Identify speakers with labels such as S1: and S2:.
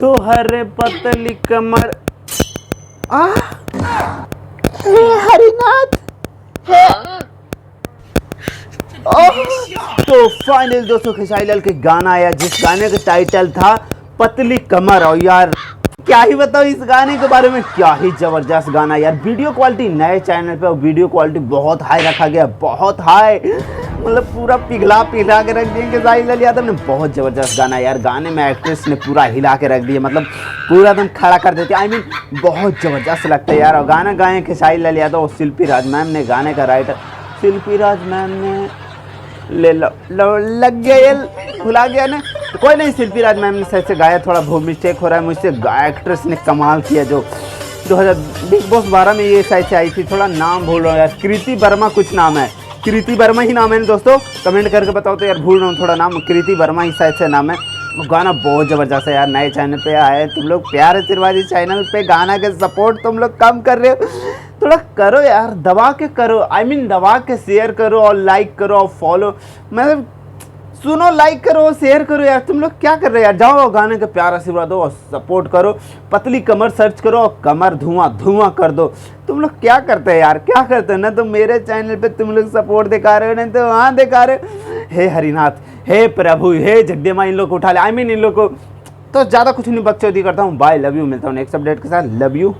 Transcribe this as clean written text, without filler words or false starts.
S1: तो हरे पतली कमर हरिनाथ तो फाइनल दोस्तों खेसारी लाल के गाना आया जिस गाने का टाइटल था पतली कमर। और यार क्या ही बताओ इस गाने के बारे में, क्या ही जबरदस्त गाना यार। वीडियो क्वालिटी नए चैनल पे वीडियो क्वालिटी बहुत हाई रखा गया, बहुत हाई, मतलब पूरा पिघला के रख दिए खेसारी लाल यादव ने। बहुत ज़बरदस्त गाना यार। गाने में एक्ट्रेस ने पूरा हिला के रख दिया, मतलब पूरा एकदम खड़ा कर देती है। बहुत ज़बरदस्त लगता है यार। और गाना गाए खेसारी लाल यादव और शिल्पी राज मैम ने। गाने का राइटर शिल्पी राज मैम ने लग गया भुला गया ना, तो कोई नहीं, शिल्पी राज मैम ने सही से गाया। थोड़ा बहुत मिस्टेक हो रहा है मुझसे। एक्ट्रेस ने कमाल किया जो 2000 बिग बॉस 12 में ये शायद से आई थी, थोड़ा नाम भूल रहा हूँ यार, कृति वर्मा कुछ नाम है, कृति वर्मा ही नाम है दोस्तों, कमेंट करके बताओ तो यार, भूल रहा हूँ थोड़ा नाम, कृति वर्मा ही शायद से नाम है। वो गाना बहुत ज़बरदस्त है यार। नए चैनल पे आए तुम लोग, प्यार आशीर्वादी चैनल पे गाना के सपोर्ट तुम लोग कम कर रहे हो, थोड़ा करो यार, दबा के करो, दबा के शेयर करो और लाइक करो और फॉलो, मतलब सुनो, लाइक करो, शेयर करो यार। तुम लोग क्या कर रहे हो यार? जाओ गाने का प्यार आशीर्वाद दो और सपोर्ट करो। पतली कमर सर्च करो और कमर धुआं कर दो। तुम लोग क्या करते हैं यार, क्या करते हैं ना? तो मेरे चैनल पे तुम लोग सपोर्ट दिखा रहे हो, नहीं तो वहाँ दिखा रहे हो। हे हरिनाथ, हे प्रभु, हे जगदेमा, इन लोग को उठा ले। इन लोग को तो ज़्यादा कुछ नहीं बकचोदी करता हूँ। बाय, लव यू, मिलता हूँ नेक्स्ट अपडेट के साथ। Love you.